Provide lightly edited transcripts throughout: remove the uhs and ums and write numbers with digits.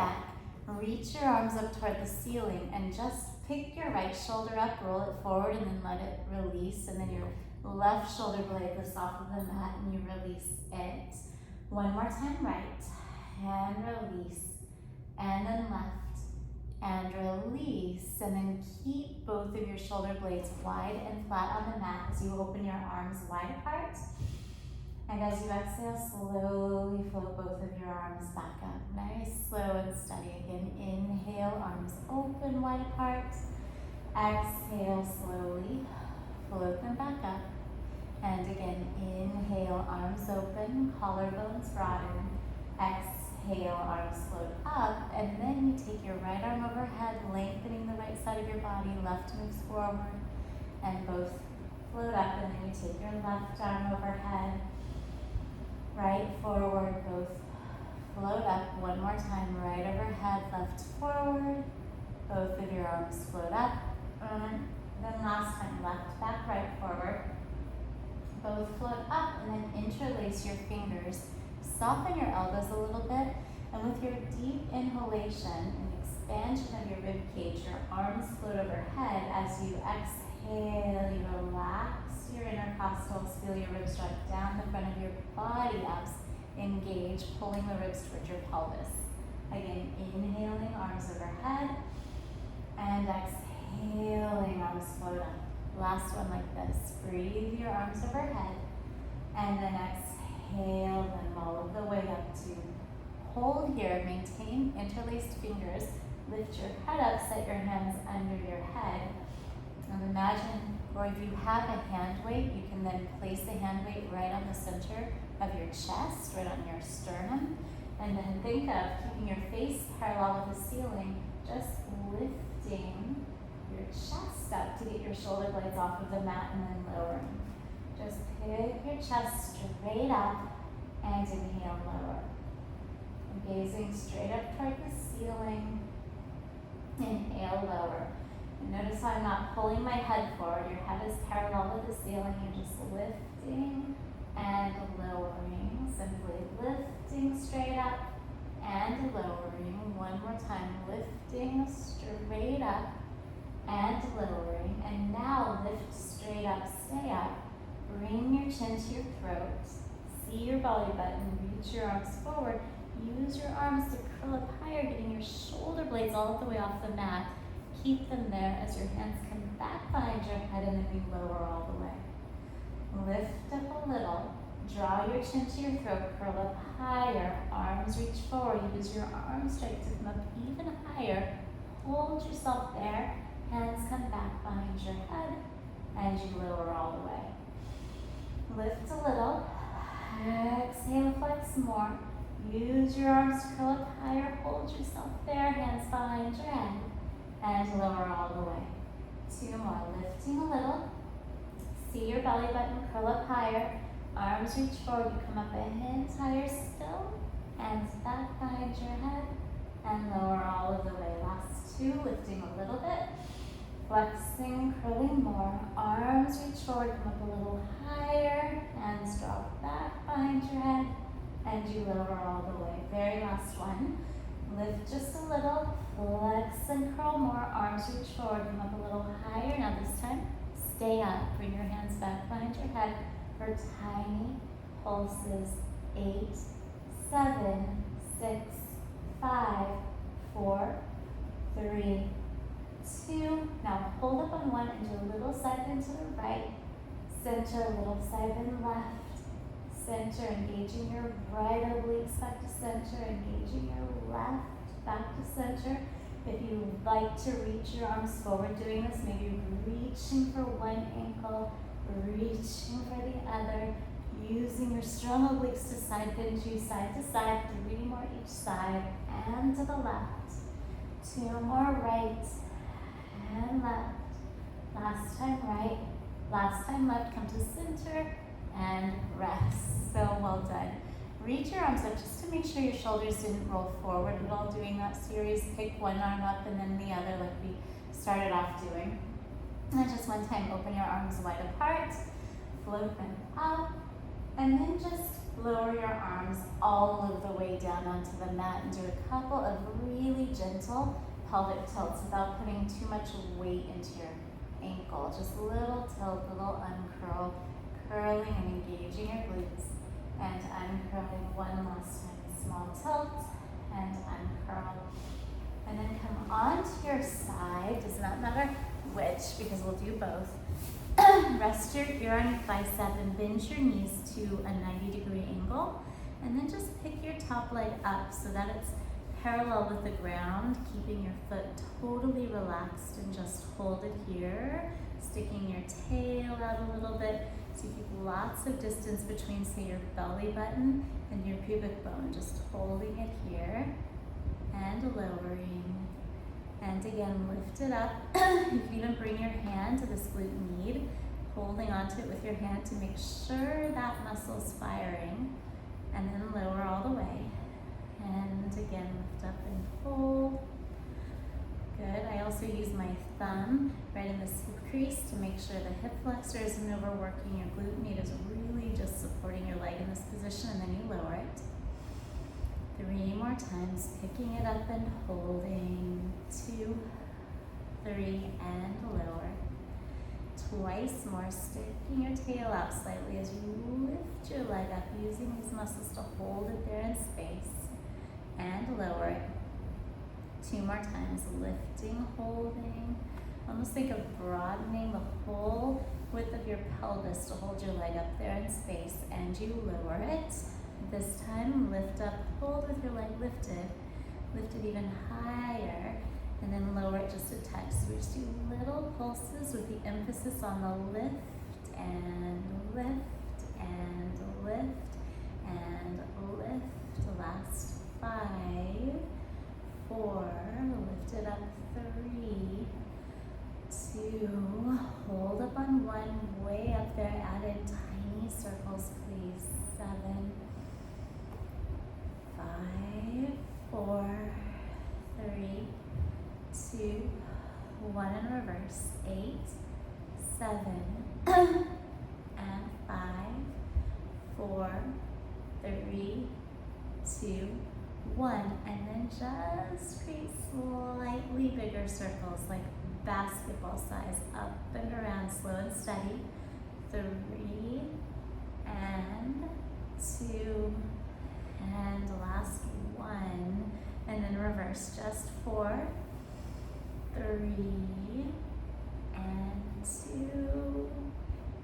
back, reach your arms up toward the ceiling, and just pick your right shoulder up, roll it forward, and then let it release, and then your left shoulder blade lifts off of the mat, and you release it. One more time, right, and release, and then left, and release, and then keep both of your shoulder blades wide and flat on the mat as you open your arms wide apart. And as you exhale, slowly float both of your arms back up. Nice, slow and steady. Again, inhale, arms open, wide apart. Exhale, slowly, float them back up. And again, inhale, arms open, collarbones broaden. Exhale, arms float up. And then you take your right arm overhead, lengthening the right side of your body. Left moves forward, and both float up. And then you take your left arm overhead, right forward, both float up. One more time, right overhead, left forward. Both of your arms float up. And then last time, left back, right forward. Both float up, and then interlace your fingers. Soften your elbows a little bit, and with your deep inhalation and expansion of your rib cage, your arms float overhead. As you exhale, you relax your intercostals, feel your ribs drop down the front of your body, abs engage, pulling the ribs towards your pelvis. Again, inhaling, arms overhead, and exhaling, arms float up. Last one like this. Breathe your arms overhead, and then exhale them all the way up to hold here. Maintain interlaced fingers. Lift your head up, set your hands under your head. And imagine, or if you have a hand weight, you can then place the hand weight right on the center of your chest, right on your sternum. And then think of keeping your face parallel with the ceiling, just lifting your chest up to get your shoulder blades off of the mat, and then lowering. Just pick your chest straight up and inhale, lower. Gazing straight up toward the ceiling. Inhale, lower. And notice how I'm not pulling my head forward. Your head is parallel with the ceiling. You're just lifting and lowering. Simply lifting straight up and lowering. One more time. Lifting straight up and lowering. And now lift straight up, stay up. Bring your chin to your throat. See your belly button. Reach your arms forward. Use your arms to curl up higher, getting your shoulder blades all the way off the mat. Keep them there as your hands come back behind your head, and then we lower all the way. Lift up a little. Draw your chin to your throat. Curl up higher. Arms reach forward. Use your arm strength to come up even higher. Hold yourself there. Hands come back behind your head, and you lower all the way. Lift a little. Exhale, flex more. Use your arms to curl up higher. Hold yourself there. Hands behind your head, and lower all the way. Two more. Lifting a little. See your belly button curl up higher. Arms reach forward. You come up a hint higher still. Hands back behind your head, and lower all of the way. Last two. Lifting a little bit. Flexing, curling more. Arms reach forward. Come up a little higher. Hands drop back behind your head, and you lower all the way. Very last one. Lift just a little, flex and curl more. Arms reach forward, come up a little higher. Now this time, stay up. Bring your hands back behind your head for tiny pulses. 8, 7, 6, 5, 4, 3, 2. Now hold up on one and do a little side bend to the right. Center, a little side bend left. Center, engaging your right obliques back to center, engaging your left back to center. If you like to reach your arms forward doing this, maybe reaching for one ankle, reaching for the other, using your strong obliques to side bend you side to side, 3 more each side, and to the left. 2 more right and left. Last time right, last time left, come to center, and rest. So well done. Reach your arms up just to make sure your shoulders didn't roll forward at all doing that series. Pick one arm up and then the other like we started off doing. And just one time, open your arms wide apart, float them up, and then just Lower your arms all of the way down onto the mat and do a couple of really gentle pelvic tilts without putting too much weight into your ankle. Just a little tilt, a little uncurl, curling and engaging your glutes, and uncurling one last time. Small tilt and uncurl. And then come onto your side, does not matter which because we'll do both. Rest your ear on your bicep and bend your knees to a 90-degree angle. And then just pick your top leg up so that it's parallel with the ground, keeping your foot totally relaxed, and just hold it here, sticking your tail out a little bit so you keep lots of distance between, say, your belly button and your pubic bone. Just holding it here and lowering. And again, lift it up. You can even bring your hand to this glute med, holding onto it with your hand to make sure that muscle's firing, and then lower all the way. And again, lift up and hold. Good. I also use my thumb right in this hip crease to make sure the hip flexor isn't overworking. Your glute med is really just supporting your leg in this position, and then you lower it. 3 more times, picking it up and holding. 2, 3, and lower. Twice more, sticking your tail out slightly as you lift your leg up, using these muscles to hold it there in space, and lower it. 2 more times, lifting, holding. Almost think of broadening the whole width of your pelvis to hold your leg up there in space, and you lower it. This time, lift up, hold with your leg lifted. Lift it even higher, and then lower it just a touch. So we just do little pulses with the emphasis on the lift and lift and lift and lift. Last 5, 4, lift it up, 3, 2, hold up on 1, way up there, add in tiny circles, please. 7, 5, 4, 3, 2, 1, and reverse. 8, 7, and 5, 4, 3, 2, 1, and then just create slightly bigger circles, like basketball size, up and around, slow and steady. 3, and 2, and last 1, and then reverse. Just 4, 3, and 2,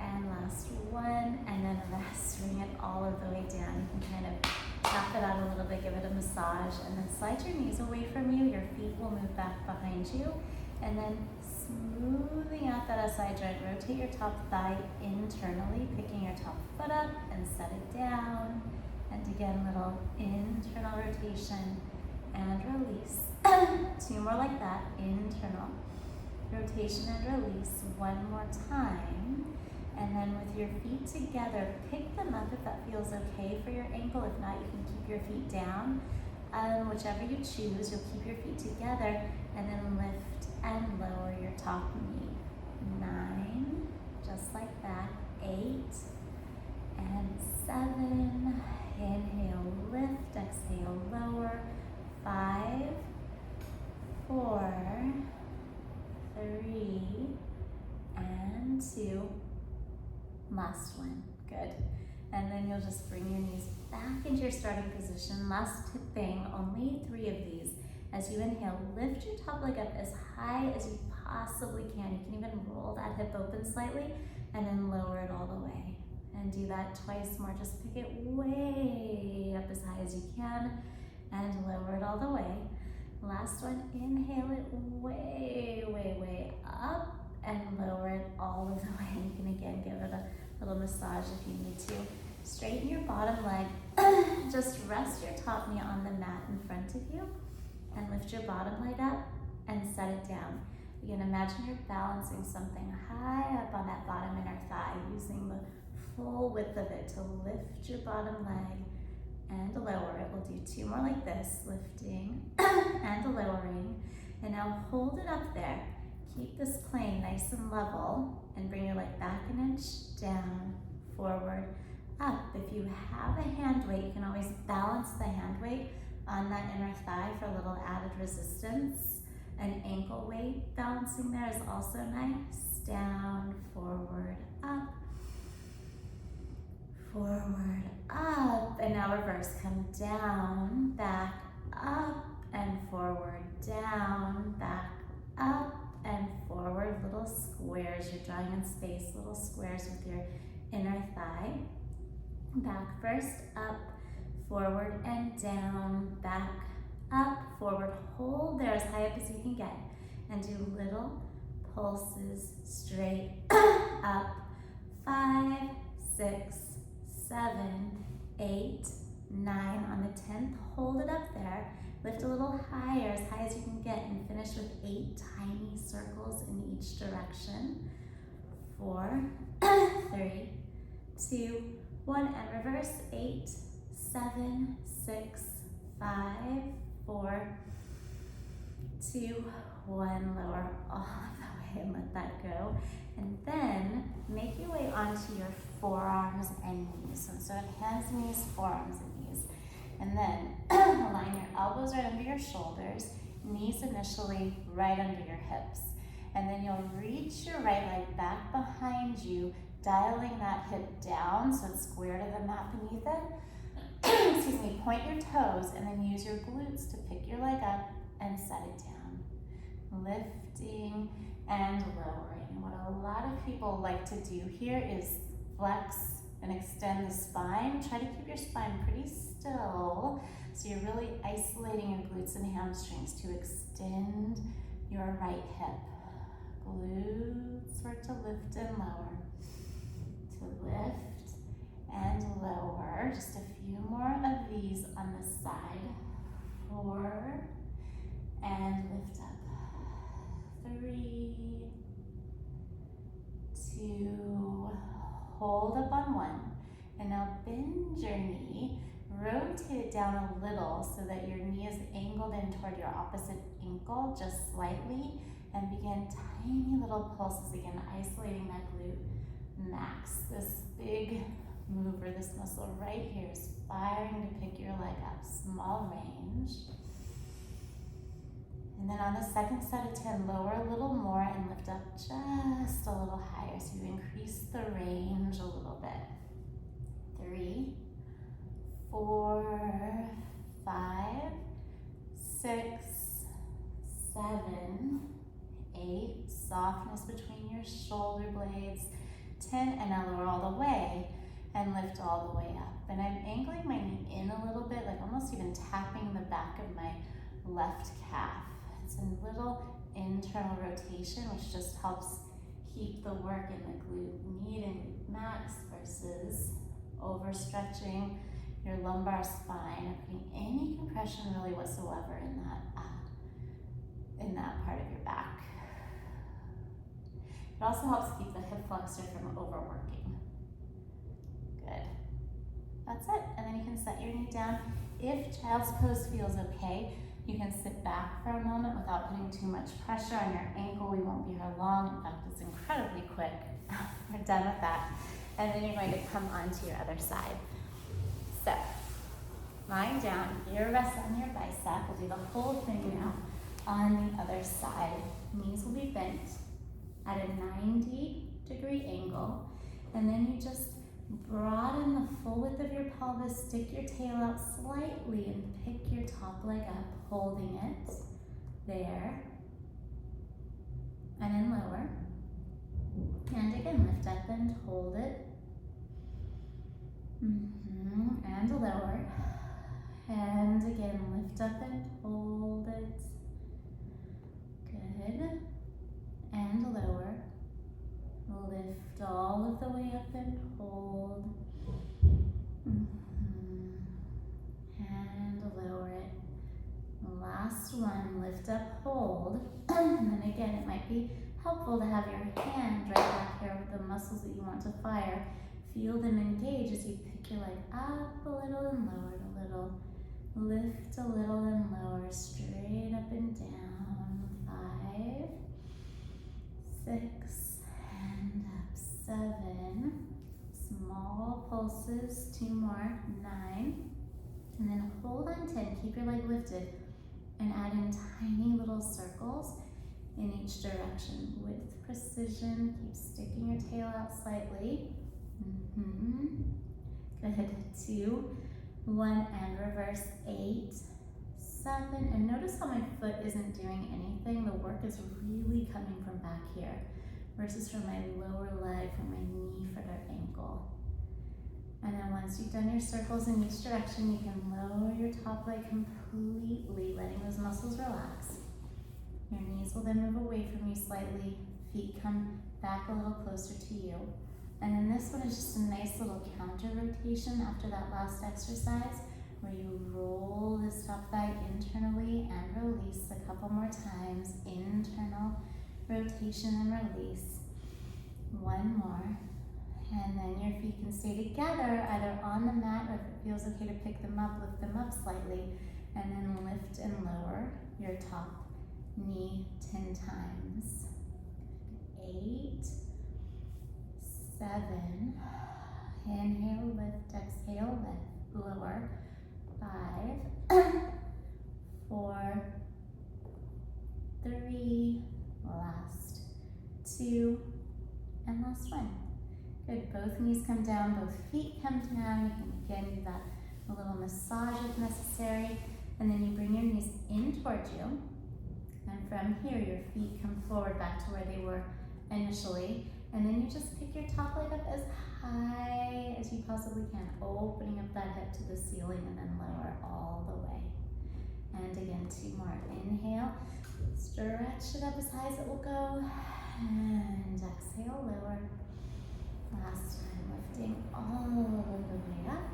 and last 1, and then rest. Bring it all of the way down. You can kind of tap it out a little bit, give it a massage, and then slide your knees away from you. Your feet will move back behind you, and then smoothing out that SI joint. Rotate your top thigh internally, picking your top foot up and set it down. And again, little internal rotation and release. 2 more like that, internal rotation and release. 1 more time. And then with your feet together, pick them up if that feels okay for your ankle. If not, you can keep your feet down. Whichever you choose, you'll keep your feet together and then lift and lower your top knee. 9, just like that. 8 and 7. Inhale, lift, exhale, lower. 5, 4, 3, and 2. Last 1. Good. And then you'll just bring your knees back into your starting position. Last thing, only 3 of these. As you inhale, lift your top leg up as high as you possibly can. You can even roll that hip open slightly and then lower it all the way. And do that twice more. Just pick it way up as high as you can and lower it all the way. Last one, inhale it way, way, way up and lower it all of the way. You can again give it a little massage if you need to. Straighten your bottom leg. Just rest your top knee on the mat in front of you and lift your bottom leg up and set it down. You can imagine you're balancing something high up on that bottom inner thigh, using the full width of it to lift your bottom leg and lower it. We'll do 2 more like this, lifting and lowering. And now hold it up there. Keep this plane nice and level and bring your leg back an inch, down, forward, up. If you have a hand weight, you can always balance the hand weight on that inner thigh for a little added resistance. An ankle weight balancing there is also nice. Down, forward, up. Forward, up. And now reverse. Come down, back, up, and forward, down, back, up, and forward. Little squares. You're drawing in space, little squares with your inner thigh. Back first, up, forward, and down, back, up, forward. Hold there as high up as you can get. And do little pulses straight up. 5, 6, 7, 8, 9. On the 10th, hold it up there. Lift a little higher, as high as you can get, and finish with 8 tiny circles in each direction. 4, 3, 2, 1, and reverse. 8, 7, 6, 5, 4, 2, 1. Lower all the way and let that go. And then make your way onto your forearms and knees. So instead of hands and knees, forearms and knees. And then align your elbows right under your shoulders, knees initially right under your hips. And then you'll reach your right leg back behind you, dialing that hip down so it's square to the mat beneath it. Excuse me, point your toes and then use your glutes to pick your leg up and set it down. Lifting and lowering. What a lot of people like to do here is flex and extend the spine. Try to keep your spine pretty still so you're really isolating your glutes and hamstrings to extend your right hip. Glutes work to lift and lower. To lift and lower. Just a few more of these on the side. 4, and lift up. 3, 2, hold up on 1. And now bend your knee, rotate it down a little so that your knee is angled in toward your opposite ankle just slightly, and begin tiny little pulses again, isolating that glute max. This big mover, this muscle right here is firing to pick your leg up, small range. And then on the second set of 10, lower a little more and lift up just a little higher. So you increase the range a little bit. 3, 4, 5, 6, 7, 8. Softness between your shoulder blades. 10, and now lower all the way and lift all the way up. And I'm angling my knee in a little bit, like almost even tapping the back of my left calf. It's a little internal rotation, which just helps keep the work in the glute med and glute max versus overstretching your lumbar spine, or putting any compression really whatsoever in that part of your back. It also helps keep the hip flexor from overworking. Good. That's it. And then you can set your knee down. If child's pose feels okay, you can sit back for a moment without putting too much pressure on your ankle. We won't be here long. In fact, it's incredibly quick. We're done with that. And then you're going to come onto your other side. So, lying down, ear rests on your bicep. We'll do the whole thing now on the other side. Knees will be bent at a 90-degree angle. And then you just broaden the full width of your pelvis, stick your tail out slightly, and pick your top leg up, holding it there. And then lower. And again, lift up and hold it. And lower. And again, lift up and hold it. Good. And lower. Lift all of the way up and hold. And lower it. Last one, lift up, hold. And then again, it might be helpful to have your hand right back here with the muscles that you want to fire. Feel them engage as you pick your leg up a little and lower it a little. Lift a little and lower, straight up and down. 5, 6, and up. 7. Small Small pulses, 2 more, 9. And then hold on 10, keep your leg lifted, and add in tiny little circles in each direction with precision. Keep sticking your tail out slightly. Good, 2, 1, and reverse, 8, 7, and notice how my foot isn't doing anything. The work is really coming from back here versus from my lower leg, from my knee, foot, or ankle. And then once you've done your circles in each direction, you can lower your top leg completely, letting those muscles relax. Your knees will then move away from you slightly, feet come back a little closer to you. And then this one is just a nice little counter rotation after that last exercise, where you roll this top thigh internally and release a couple more times. Internal rotation and release. 1 more. And then your feet can stay together, either on the mat, or if it feels okay to pick them up, lift them up slightly, and then lift and lower your top knee 10 times. 8, 7, inhale, lift, exhale, lift, lower. 5, 4, 3, last 2, and last 1. Good, both knees come down, both feet come down. You can again do that a little massage if necessary. And then you bring your knees in towards you. And from here, your feet come forward back to where they were initially. And then you just pick your top leg up as high as you possibly can, opening up that hip to the ceiling, and then lower all the way. And again, 2 more. Inhale, stretch it up as high as it will go. And exhale, lower. Last time, lifting all the way up,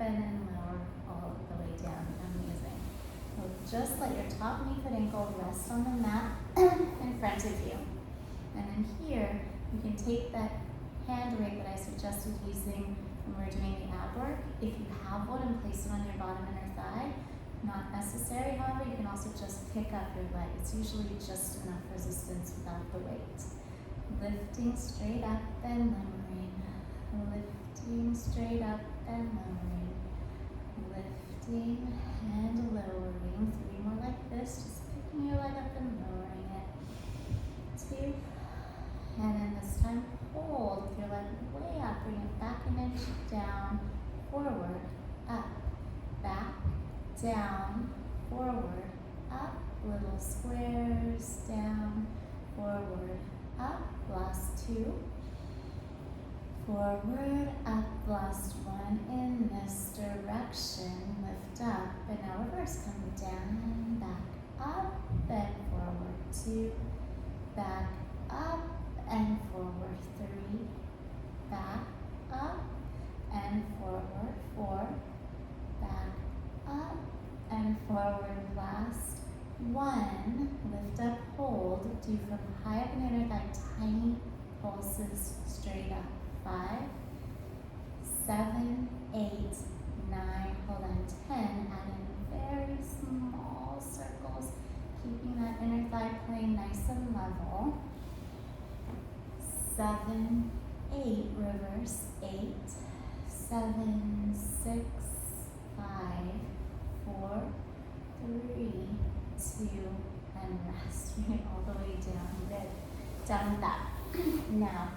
and then lower all the way down. Amazing. So just let your top knee, foot, ankle rest on the mat in front of you. And then here, you can take that hand weight that I suggested using when we were doing the ab work. If you have one, and place it on your bottom inner thigh. Not necessary, however, you can also just pick up your leg. It's usually just enough resistance without the weight. Lifting straight up and lowering. Lifting straight up and lowering. Lifting and lowering. 3 more like this, just picking your leg up and lowering it. 2. And then this time, hold with your leg way up. Bring it back an inch down, forward, up, back, down, forward, up. Little squares, down, forward, up. Last 2. Forward, up. Last 1 in this direction. Lift up, and now reverse. Come down, back, up, and forward. 2, back, up, and forward. 3, back, up, and forward. 4, back, up, and forward. Last 1, lift up, hold, do from high up in the inner thigh, tiny pulses straight up. 5, 7, 8, 9, hold on, 10, add in very small circles, keeping that inner thigh plane nice and level. 7, 8, reverse, 8, 7, 6, 5, 4, 3, 2, and rest. Bring it all the way down. Good. Down with that. Now,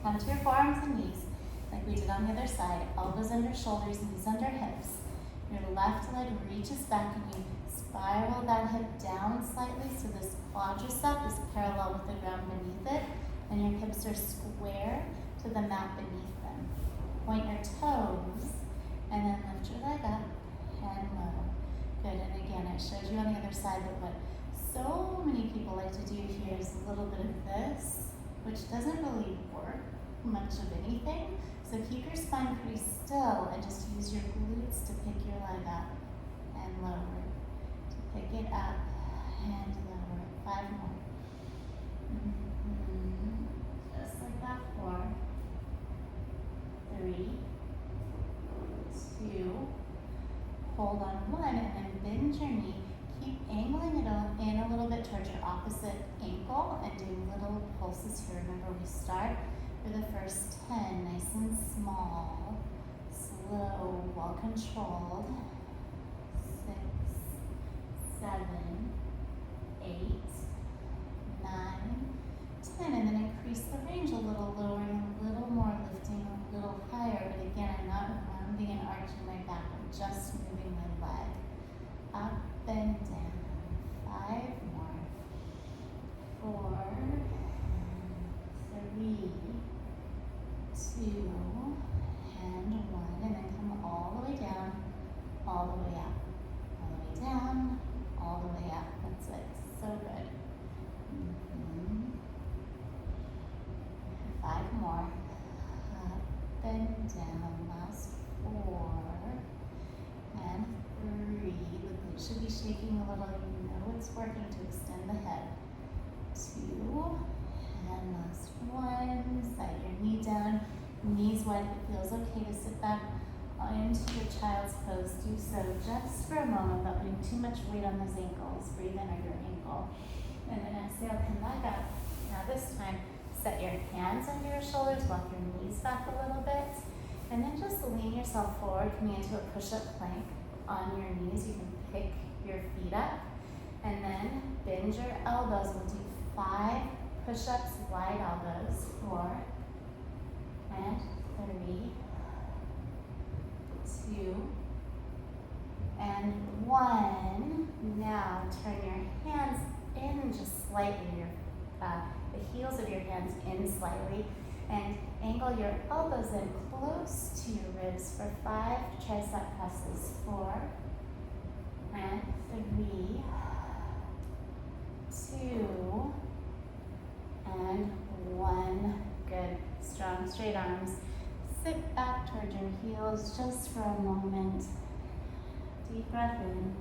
come to your forearms and knees, like we did on the other side. Elbows under shoulders, knees under hips. Your left leg reaches back and you spiral that hip down slightly so this quadricep is parallel with the ground beneath it, and your hips are square to the mat beneath them. Point your toes, and then lift your leg up and lower. Good, and again, I showed you on the other side, but what so many people like to do here is a little bit of this, which doesn't really work much of anything. So keep your spine pretty still and just use your glutes to pick your leg up and lower it. To pick it up and lower it. 5 more. Just like that. 4, 3, 2, hold on 1, and then bend your knee. Keep angling it in a little bit towards your opposite ankle and do little pulses here. Remember, we start For the first 10, nice and small, slow, well controlled. 6, 7, 8, 9, 10, and then increase the range a little, lowering a little more, lifting a little higher. But again, I'm not rounding and arching my back, I'm just moving my leg up and down. 5 more. 4, 3, 2, and 1, and then come all the way down, all the way up, all the way down, all the way up. That's it. So good. 5 more. Up and down. Last 4 and 3. The glute should be shaking a little. You know it's working to extend the head. 2 and last 1. Set your knee down. Knees wide. It feels okay to sit back into your child's pose. Do so just for a moment without putting too much weight on those ankles. Breathe in under your ankle. And then exhale, come back up. Now this time, set your hands under your shoulders, walk your knees back a little bit, and then just lean yourself forward, coming into a push-up plank on your knees. You can pick your feet up, and then bend your elbows. We'll do 5 push-ups, wide elbows. 4 and 3, 2, and 1. Now turn your hands in just slightly, the heels of your hands in slightly, and angle your elbows in close to your ribs for 5 tricep presses. 4 and 3, 2, and 1. Good. Strong, straight arms. Sit back toward your heels just for a moment. Deep breath in.